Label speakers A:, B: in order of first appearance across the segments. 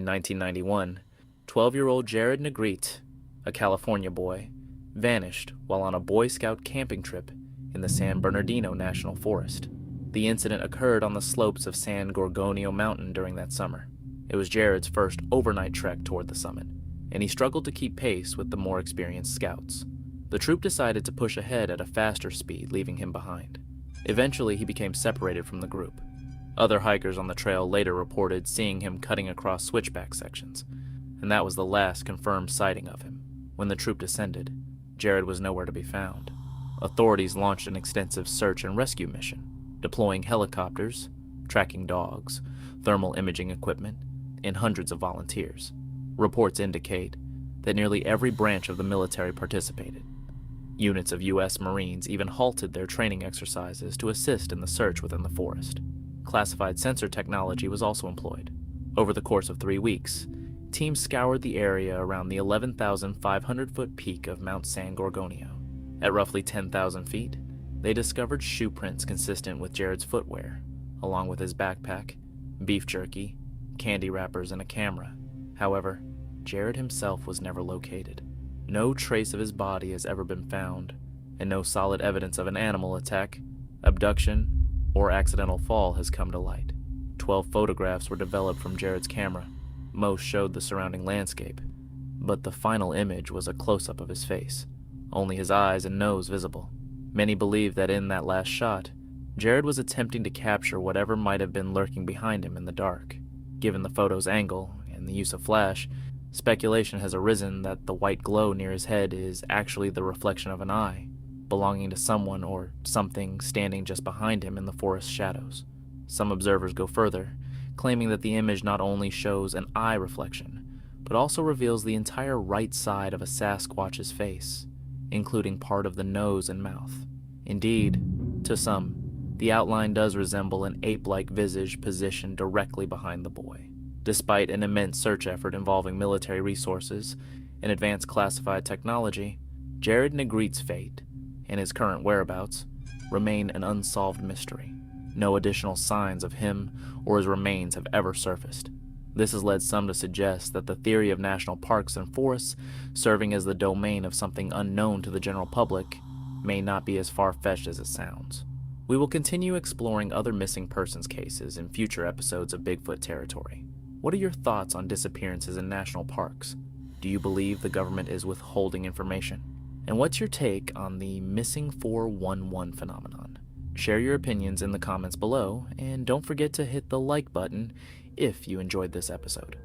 A: 1991, 12-year-old Jared Engebretson, a California boy, vanished while on a Boy Scout camping trip in the San Bernardino National Forest. The incident occurred on the slopes of San Gorgonio Mountain during that summer. It was Jared's first overnight trek toward the summit, and he struggled to keep pace with the more experienced scouts. The troop decided to push ahead at a faster speed, leaving him behind. Eventually, he became separated from the group. Other hikers on the trail later reported seeing him cutting across switchback sections, and that was the last confirmed sighting of him. When the troop descended, Jared was nowhere to be found. Authorities launched an extensive search and rescue mission, deploying helicopters, tracking dogs, thermal imaging equipment, and hundreds of volunteers. Reports indicate that nearly every branch of the military participated. Units of U.S. Marines even halted their training exercises to assist in the search within the forest. Classified sensor technology was also employed. Over the course of 3 weeks, teams scoured the area around the 11,500-foot peak of Mount San Gorgonio. At roughly 10,000 feet, they discovered shoe prints consistent with Jared's footwear, along with his backpack, beef jerky, candy wrappers, and a camera. However, Jared himself was never located. No trace of his body has ever been found, and no solid evidence of an animal attack, abduction, or accidental fall has come to light. 12 photographs were developed from Jared's camera. Most showed the surrounding landscape, but the final image was a close-up of his face, only his eyes and nose visible. Many believe that in that last shot, Jared was attempting to capture whatever might have been lurking behind him in the dark. Given the photo's angle and the use of flash, speculation has arisen that the white glow near his head is actually the reflection of an eye, belonging to someone or something standing just behind him in the forest shadows. Some observers go further, claiming that the image not only shows an eye reflection, but also reveals the entire right side of a Sasquatch's face, including part of the nose and mouth. Indeed, to some, the outline does resemble an ape-like visage positioned directly behind the boy. Despite an immense search effort involving military resources and advanced classified technology, Jared Engebretsen's fate and his current whereabouts remain an unsolved mystery. No additional signs of him or his remains have ever surfaced. This has led some to suggest that the theory of national parks and forests serving as the domain of something unknown to the general public may not be as far-fetched as it sounds. We will continue exploring other missing persons cases in future episodes of Bigfoot Territory. What are your thoughts on disappearances in national parks? Do you believe the government is withholding information? And what's your take on the missing 411 phenomenon? Share your opinions in the comments below, and don't forget to hit the like button if you enjoyed this episode.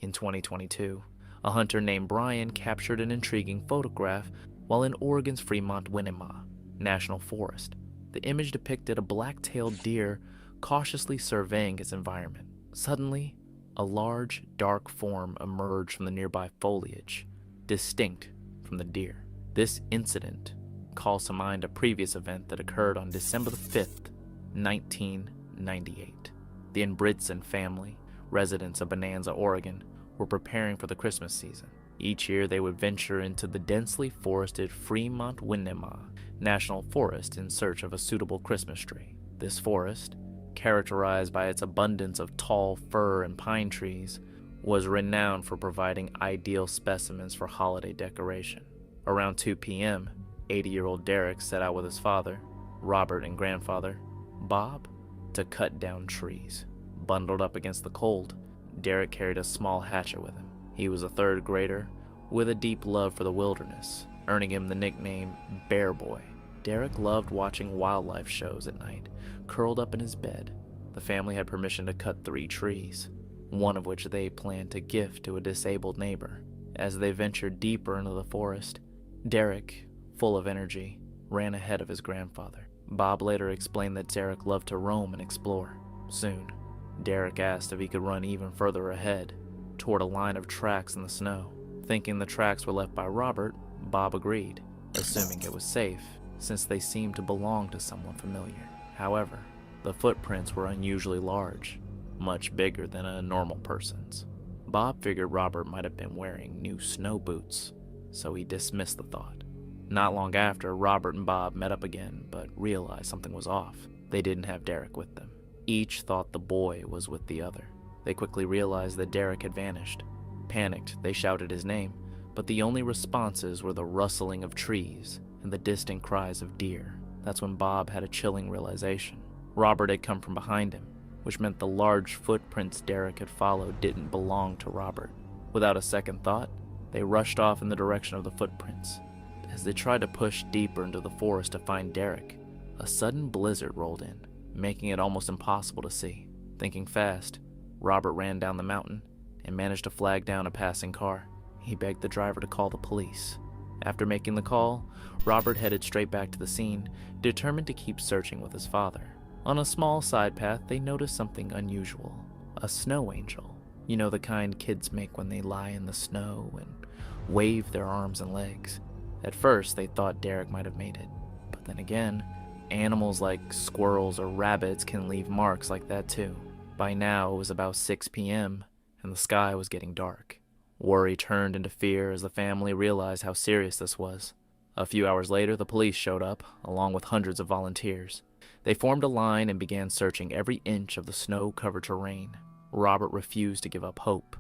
A: In 2022, a hunter named Brian captured an intriguing photograph while in Oregon's Fremont-Winema National Forest. The image depicted a black-tailed deer cautiously surveying its environment. Suddenly, a large, dark form emerged from the nearby foliage, distinct from the deer. This incident calls to mind a previous event that occurred on December 5th, 1998. The Engebretson family, residents of Bonanza, Oregon, were preparing for the Christmas season. Each year they would venture into the densely forested Fremont-Winema National Forest in search of a suitable Christmas tree. This forest, characterized by its abundance of tall fir and pine trees, was renowned for providing ideal specimens for holiday decoration. Around 2 p.m., 80-year-old Derek set out with his father, Robert, and grandfather, Bob, to cut down trees. Bundled up against the cold, Derek carried a small hatchet with him. He was a third grader with a deep love for the wilderness, earning him the nickname Bear Boy. Derek loved watching wildlife shows at night, curled up in his bed. The family had permission to cut 3 trees, one of which they planned to gift to a disabled neighbor. As they ventured deeper into the forest, Derek, full of energy, ran ahead of his grandfather. Bob later explained that Derek loved to roam and explore. Soon, Derek asked if he could run even further ahead, toward a line of tracks in the snow. Thinking the tracks were left by Robert, Bob agreed, assuming it was safe, since they seemed to belong to someone familiar. However, the footprints were unusually large, much bigger than a normal person's. Bob figured Robert might have been wearing new snow boots, so he dismissed the thought. Not long after, Robert and Bob met up again, but realized something was off. They didn't have Derek with them. Each thought the boy was with the other. They quickly realized that Derek had vanished. Panicked, they shouted his name, but the only responses were the rustling of trees and the distant cries of deer. That's when Bob had a chilling realization. Robert had come from behind him, which meant the large footprints Derek had followed didn't belong to Robert. Without a second thought, they rushed off in the direction of the footprints. As they tried to push deeper into the forest to find Derek, a sudden blizzard rolled in, making it almost impossible to see. Thinking fast, Robert ran down the mountain and managed to flag down a passing car. He begged the driver to call the police. After making the call, Robert headed straight back to the scene, determined to keep searching with his father. On a small side path, they noticed something unusual. A snow angel. You know, the kind kids make when they lie in the snow and wave their arms and legs. At first, they thought Derek might have made it. But then again, animals like squirrels or rabbits can leave marks like that too. By now, it was about 6 p.m., and the sky was getting dark. Worry turned into fear as the family realized how serious this was. A few hours later, the police showed up, along with hundreds of volunteers. They formed a line and began searching every inch of the snow-covered terrain. Robert refused to give up hope.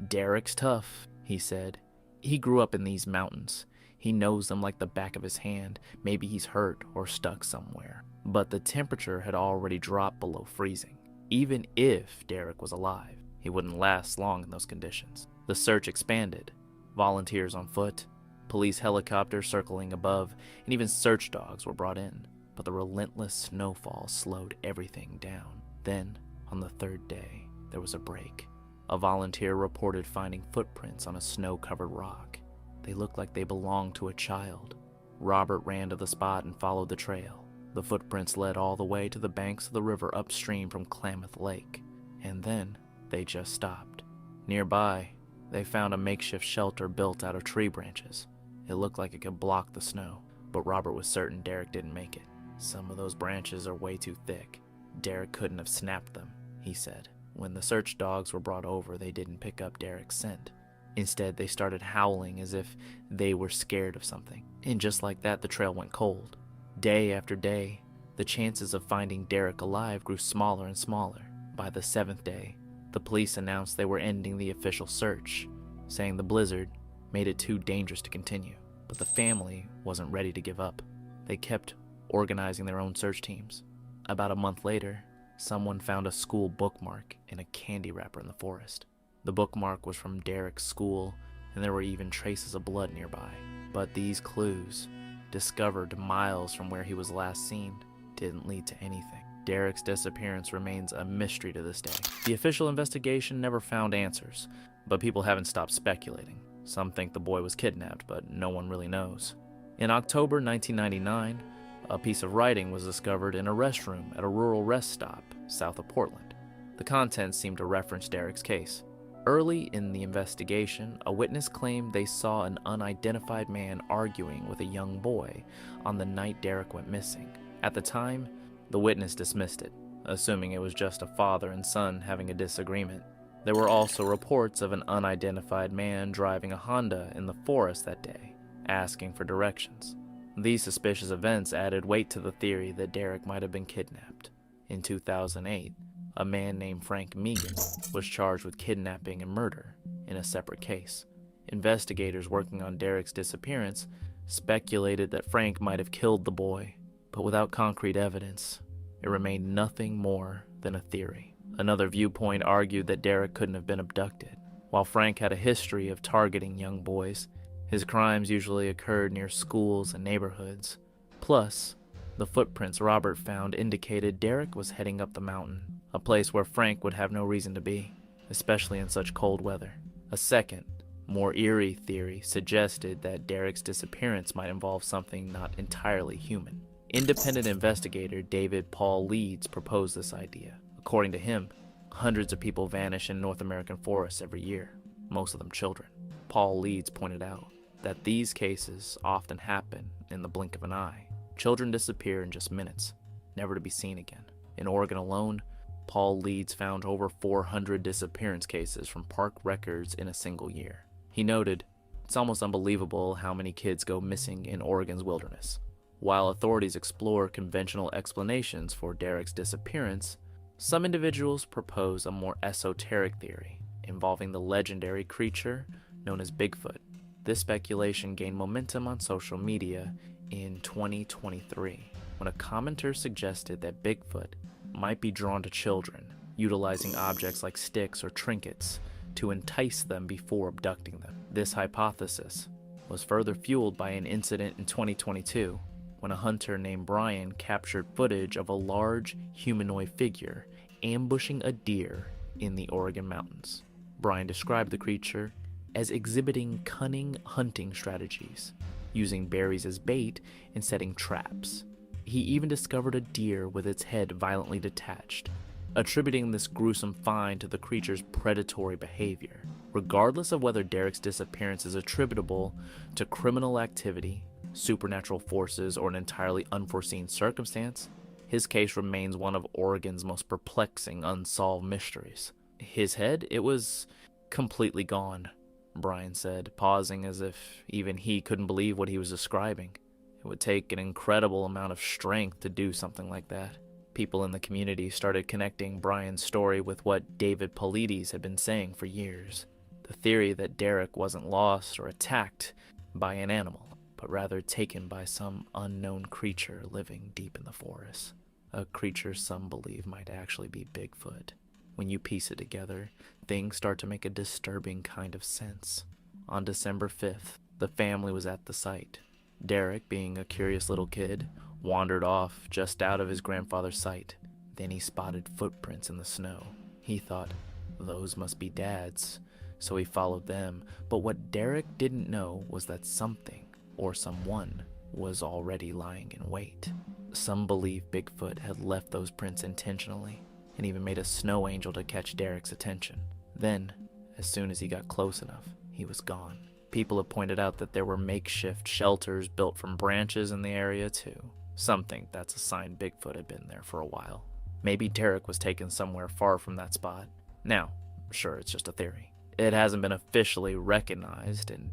A: "Derek's tough," he said. "He grew up in these mountains. He knows them like the back of his hand. Maybe he's hurt or stuck somewhere." But the temperature had already dropped below freezing. Even if Derek was alive, he wouldn't last long in those conditions. The search expanded. Volunteers on foot, police helicopters circling above, and even search dogs were brought in. But the relentless snowfall slowed everything down. Then, on the third day, there was a break. A volunteer reported finding footprints on a snow-covered rock. They looked like they belonged to a child. Robert ran to the spot and followed the trail. The footprints led all the way to the banks of the river upstream from Klamath Lake. And then, they just stopped. Nearby, they found a makeshift shelter built out of tree branches. It looked like it could block the snow, but Robert was certain Derek didn't make it. "Some of those branches are way too thick. Derek couldn't have snapped them," he said. When the search dogs were brought over, they didn't pick up Derek's scent. Instead, they started howling as if they were scared of something. And just like that, the trail went cold. Day after day, the chances of finding Derek alive grew smaller and smaller. By the 7th day, the police announced they were ending the official search, saying the blizzard made it too dangerous to continue. But the family wasn't ready to give up. They kept organizing their own search teams. About a month later, someone found a school bookmark in a candy wrapper in the forest. The bookmark was from Derek's school, and there were even traces of blood nearby. But these clues, discovered miles from where he was last seen, didn't lead to anything. Derek's disappearance remains a mystery to this day. The official investigation never found answers, but people haven't stopped speculating. Some think the boy was kidnapped, but no one really knows. In October 1999, a piece of writing was discovered in a restroom at a rural rest stop south of Portland. The contents seemed to reference Derek's case. Early in the investigation, a witness claimed they saw an unidentified man arguing with a young boy on the night Derek went missing. At the time, the witness dismissed it, assuming it was just a father and son having a disagreement. There were also reports of an unidentified man driving a Honda in the forest that day, asking for directions. These suspicious events added weight to the theory that Derek might have been kidnapped. In 2008, a man named Frank Megan was charged with kidnapping and murder in a separate case. Investigators working on Derek's disappearance speculated that Frank might have killed the boy, but without concrete evidence, it remained nothing more than a theory. Another viewpoint argued that Derek couldn't have been abducted. While Frank had a history of targeting young boys, his crimes usually occurred near schools and neighborhoods. Plus, the footprints Robert found indicated Derek was heading up the mountain, a place where Frank would have no reason to be, especially in such cold weather. A second, more eerie theory suggested that Derek's disappearance might involve something not entirely human. Independent investigator David Paul Leeds proposed this idea. According to him, hundreds of people vanish in North American forests every year, most of them children. Paul Leeds pointed out that these cases often happen in the blink of an eye. Children disappear in just minutes, never to be seen again. In Oregon alone, Paul Leeds found over 400 disappearance cases from park records in a single year. He noted, "It's almost unbelievable how many kids go missing in Oregon's wilderness." While authorities explore conventional explanations for Derek's disappearance, Some individuals propose a more esoteric theory involving the legendary creature known as Bigfoot. This speculation gained momentum on social media in 2023 when a commenter suggested that Bigfoot might be drawn to children, utilizing objects like sticks or trinkets to entice them before abducting them. This hypothesis was further fueled by an incident in 2022 when a hunter named Brian captured footage of a large humanoid figure ambushing a deer in the Oregon mountains. Brian described the creature as exhibiting cunning hunting strategies, using berries as bait and setting traps. He even discovered a deer with its head violently detached, attributing this gruesome find to the creature's predatory behavior. Regardless of whether Derek's disappearance is attributable to criminal activity, supernatural forces, or an entirely unforeseen circumstance, his case remains one of Oregon's most perplexing unsolved mysteries. His head, it was completely gone, Brian said, pausing as if even he couldn't believe what he was describing. It would take an incredible amount of strength to do something like that. People in the community started connecting Brian's story with what David Paulides had been saying for years. The theory that Derek wasn't lost or attacked by an animal, but rather taken by some unknown creature living deep in the forest. A creature some believe might actually be Bigfoot. When you piece it together, things start to make a disturbing kind of sense. On December 5th, the family was at the site. Derek, being a curious little kid, wandered off just out of his grandfather's sight. Then he spotted footprints in the snow. He thought, those must be Dad's, so he followed them. But what Derek didn't know was that something or someone was already lying in wait. Some believe Bigfoot had left those prints intentionally and even made a snow angel to catch Derek's attention. Then, as soon as he got close enough, he was gone. People have pointed out that there were makeshift shelters built from branches in the area too. Some think that's a sign Bigfoot had been there for a while. Maybe Derek was taken somewhere far from that spot. Now, sure, it's just a theory. It hasn't been officially recognized, and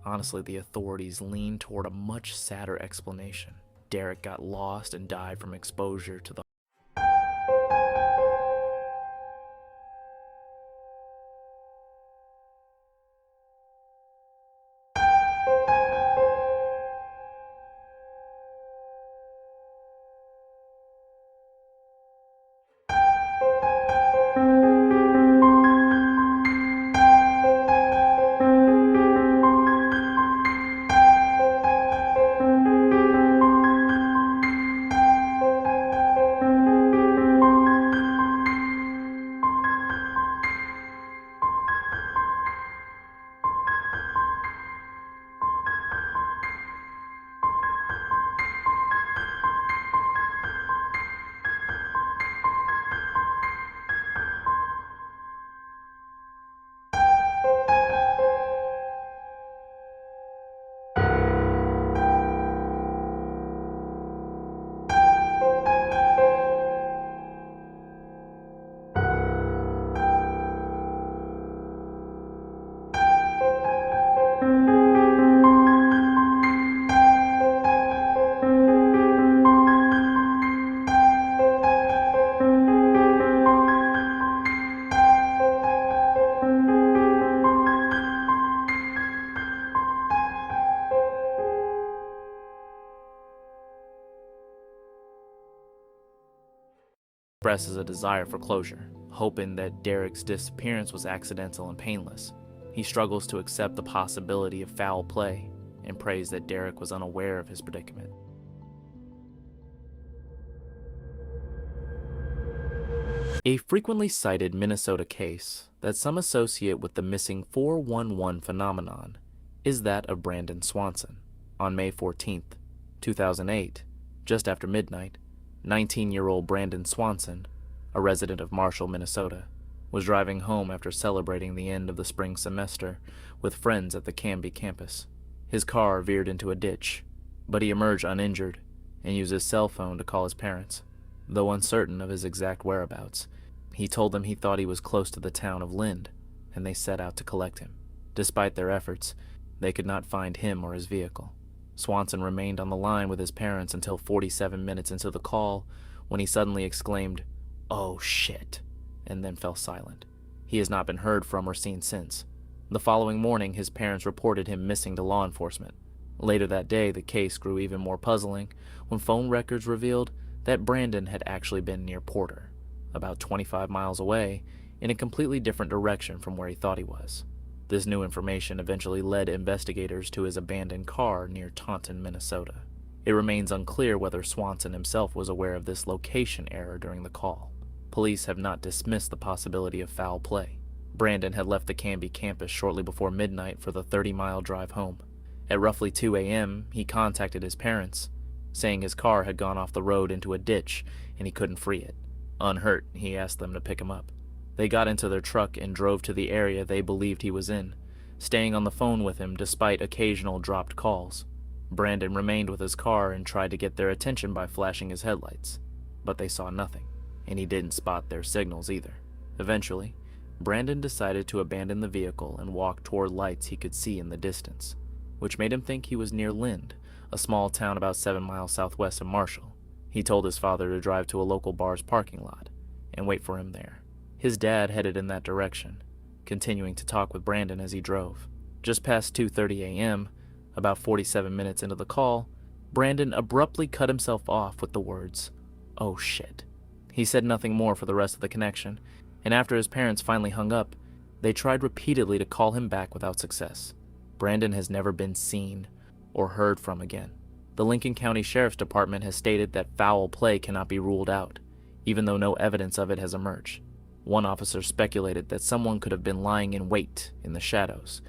A: honestly, the authorities lean toward a much sadder explanation. Derek got lost and died from exposure to the expresses a desire for closure, hoping that Derek's disappearance was accidental and painless. He struggles to accept the possibility of foul play and prays that Derek was unaware of his predicament. A frequently cited Minnesota case that some associate with the missing 411 phenomenon is that of Brandon Swanson. On May 14, 2008, just after midnight, 19-year-old Brandon Swanson, a resident of Marshall, Minnesota, was driving home after celebrating the end of the spring semester with friends at the Canby campus. His car veered into a ditch, but he emerged uninjured and used his cell phone to call his parents. Though uncertain of his exact whereabouts, he told them he thought he was close to the town of Lind, and they set out to collect him. Despite their efforts, they could not find him or his vehicle. Swanson remained on the line with his parents until 47 minutes into the call when he suddenly exclaimed, "Oh shit," and then fell silent. He has not been heard from or seen since. The following morning, his parents reported him missing to law enforcement. Later that day, the case grew even more puzzling when phone records revealed that Brandon had actually been near Porter, about 25 miles away, in a completely different direction from where he thought he was. This new information eventually led investigators to his abandoned car near Taunton, Minnesota. It remains unclear whether Swanson himself was aware of this location error during the call. Police have not dismissed the possibility of foul play. Brandon had left the Canby campus shortly before midnight for the 30-mile drive home. At roughly 2 a.m., he contacted his parents, saying his car had gone off the road into a ditch and he couldn't free it. Unhurt, he asked them to pick him up. They got into their truck and drove to the area they believed he was in, staying on the phone with him despite occasional dropped calls. Brandon remained with his car and tried to get their attention by flashing his headlights, but they saw nothing, and he didn't spot their signals either. Eventually, Brandon decided to abandon the vehicle and walk toward lights he could see in the distance, which made him think he was near Lind, a small town about 7 miles southwest of Marshall. He told his father to drive to a local bar's parking lot and wait for him there. His dad headed in that direction, continuing to talk with Brandon as he drove. Just past 2:30 a.m., about 47 minutes into the call, Brandon abruptly cut himself off with the words, "Oh shit." He said nothing more for the rest of the connection, and after his parents finally hung up, they tried repeatedly to call him back without success. Brandon has never been seen or heard from again. The Lincoln County Sheriff's Department has stated that foul play cannot be ruled out, even though no evidence of it has emerged. One officer speculated that someone could have been lying in wait in the shadows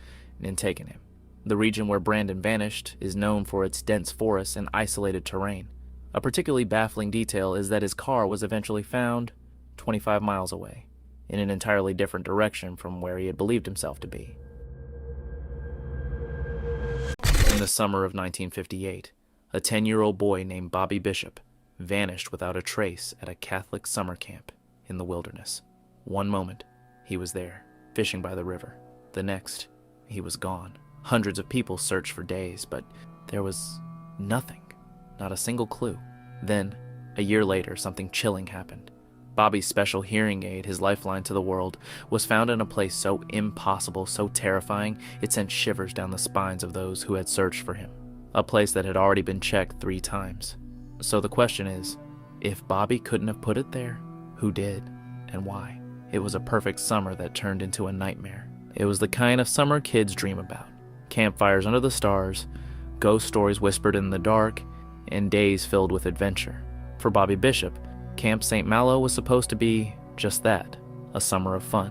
A: and taken him. The region where Brandon vanished is known for its dense forests and isolated terrain. A particularly baffling detail is that his car was eventually found 25 miles away, in an entirely different direction from where he had believed himself to be. In the summer of 1958, a 10-year-old boy named Bobby Bishop vanished without a trace at a Catholic summer camp in the wilderness. One moment, he was there, fishing by the river. The next, he was gone. Hundreds of people searched for days, but there was nothing, not a single clue. Then, a year later, something chilling happened. Bobby's special hearing aid, his lifeline to the world, was found in a place so impossible, so terrifying, it sent shivers down the spines of those who had searched for him. A place that had already been checked 3 times. So the question is, if Bobby couldn't have put it there, who did, and why? It was a perfect summer that turned into a nightmare. It was the kind of summer kids dream about. Campfires under the stars, ghost stories whispered in the dark, and days filled with adventure. For Bobby Bishop, Camp St. Malo was supposed to be just that, a summer of fun.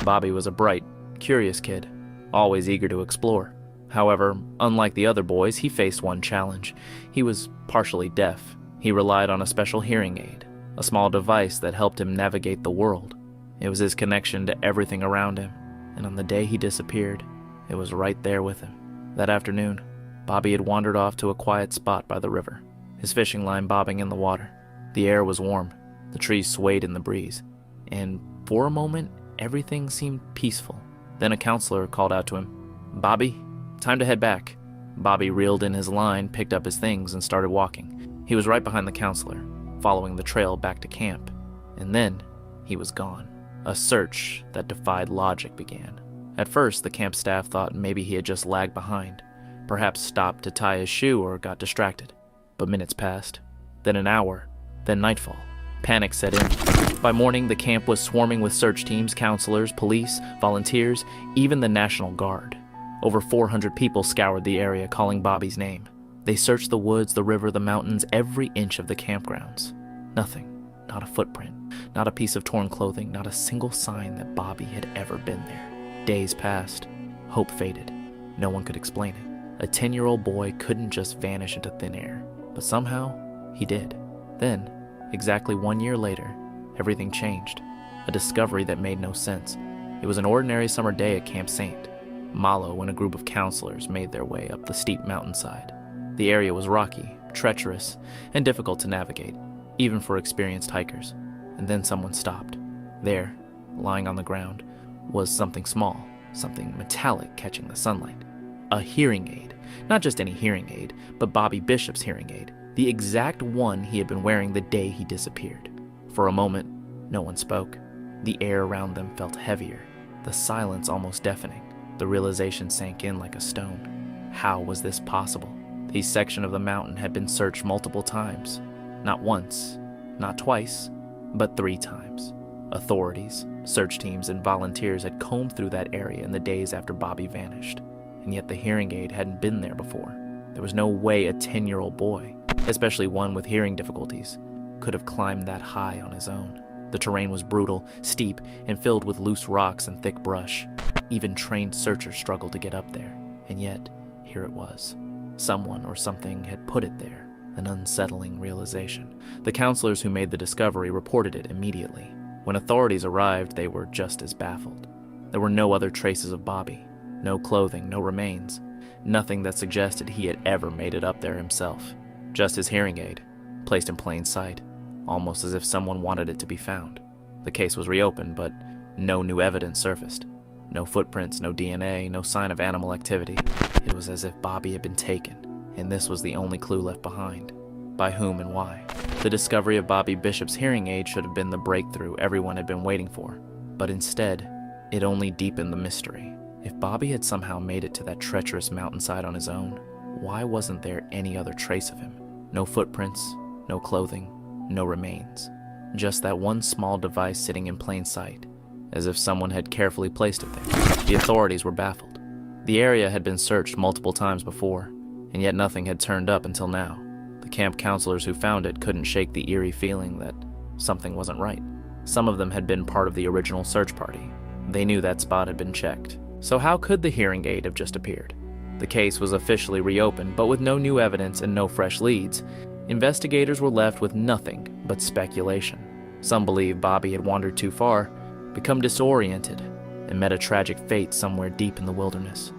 A: Bobby was a bright, curious kid, always eager to explore. However, unlike the other boys, he faced one challenge. He was partially deaf. He relied on a special hearing aid, a small device that helped him navigate the world. It was his connection to everything around him, and on the day he disappeared, it was right there with him. That afternoon, Bobby had wandered off to a quiet spot by the river, his fishing line bobbing in the water. The air was warm, the trees swayed in the breeze, and for a moment, everything seemed peaceful. Then a counselor called out to him, "Bobby, time to head back." Bobby reeled in his line, picked up his things, and started walking. He was right behind the counselor, following the trail back to camp, and then he was gone. A search that defied logic began. At first, the camp staff thought maybe he had just lagged behind, perhaps stopped to tie his shoe or got distracted. But minutes passed, then an hour, then nightfall. Panic set in. By morning, the camp was swarming with search teams, counselors, police, volunteers, even the National Guard. Over 400 people scoured the area, calling Bobby's name. They searched the woods, the river, the mountains, every inch of the campgrounds. Nothing. Not a footprint, not a piece of torn clothing, not a single sign that Bobby had ever been there. Days passed. Hope faded. No one could explain it. A 10-year-old boy couldn't just vanish into thin air, but somehow he did. Then, exactly 1 year later, everything changed. A discovery that made no sense. It was an ordinary summer day at Camp St. Malo when a group of counselors made their way up the steep mountainside. The area was rocky, treacherous, and difficult to navigate, even for experienced hikers. And then someone stopped. There, lying on the ground, was something small, something metallic catching the sunlight. A hearing aid. Not just any hearing aid, but Bobby Bishop's hearing aid. The exact one he had been wearing the day he disappeared. For a moment, No one spoke. The air around them felt heavier, the silence almost deafening. The realization sank in like a stone. How was this possible? The section of the mountain had been searched multiple times. Not once, not twice, but 3 times. Authorities, search teams, and volunteers had combed through that area in the days after Bobby vanished, and yet the hearing aid hadn't been there before. There was no way a 10-year-old boy, especially one with hearing difficulties, could have climbed that high on his own. The terrain was brutal, steep, and filled with loose rocks and thick brush. Even trained searchers struggled to get up there, and yet, here it was. Someone or something had put it there, an unsettling realization. The counselors who made the discovery reported it immediately. When authorities arrived, they were just as baffled. There were no other traces of Bobby, no clothing, no remains, nothing that suggested he had ever made it up there himself. Just his hearing aid, placed in plain sight, almost as if someone wanted it to be found. The case was reopened, but no new evidence surfaced. No footprints, no DNA, no sign of animal activity. It was as if Bobby had been taken, and this was the only clue left behind. By whom and why? The discovery of Bobby Bishop's hearing aid should have been the breakthrough everyone had been waiting for, but instead, it only deepened the mystery. If Bobby had somehow made it to that treacherous mountainside on his own, why wasn't there any other trace of him? No footprints, no clothing, no remains. Just that one small device sitting in plain sight, as if someone had carefully placed it there. The authorities were baffled. The area had been searched multiple times before, and yet nothing had turned up until now. The camp counselors who found it couldn't shake the eerie feeling that something wasn't right. Some of them had been part of the original search party. They knew that spot had been checked. So how could the hearing aid have just appeared? The case was officially reopened, but with no new evidence and no fresh leads, investigators were left with nothing but speculation. Some believe Bobby had wandered too far, become disoriented, and met a tragic fate somewhere deep in the wilderness.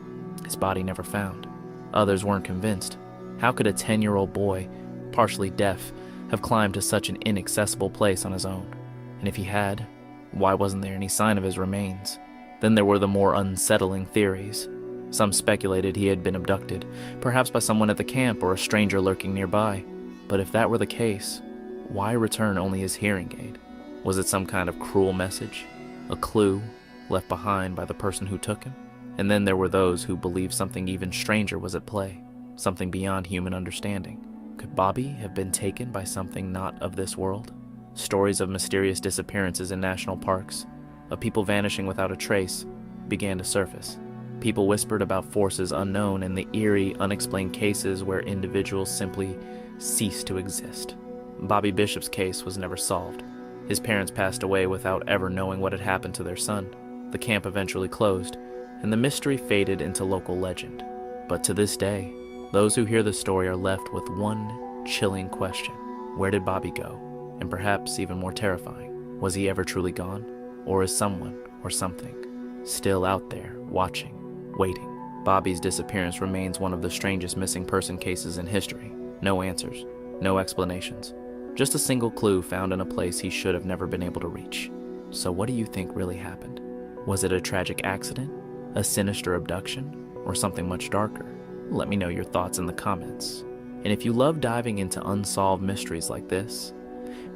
A: His body never found. Others weren't convinced. How could a 10-year-old boy, partially deaf, have climbed to such an inaccessible place on his own? And if he had, why wasn't there any sign of his remains? Then there were the more unsettling theories. Some speculated he had been abducted, perhaps by someone at the camp or a stranger lurking nearby. But if that were the case, why return only his hearing aid? Was it some kind of cruel message? A clue left behind by the person who took him? And then there were those who believed something even stranger was at play, something beyond human understanding. Could Bobby have been taken by something not of this world? Stories of mysterious disappearances in national parks, of people vanishing without a trace, began to surface. People whispered about forces unknown and the eerie, unexplained cases where individuals simply ceased to exist. Bobby Bishop's case was never solved. His parents passed away without ever knowing what had happened to their son. The camp eventually closed, and the mystery faded into local legend. But to this day, those who hear the story are left with one chilling question. Where did Bobby go? And perhaps even more terrifying, was he ever truly gone? Or is someone or something still out there, watching, waiting? Bobby's disappearance remains one of the strangest missing person cases in history. No answers, no explanations. Just a single clue found in a place he should have never been able to reach. So what do you think really happened? Was it a tragic accident, a sinister abduction, or something much darker? Let me know your thoughts in the comments. And if you love diving into unsolved mysteries like this,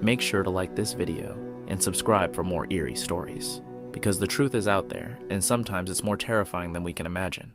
A: make sure to like this video and subscribe for more eerie stories. Because the truth is out there, and sometimes it's more terrifying than we can imagine.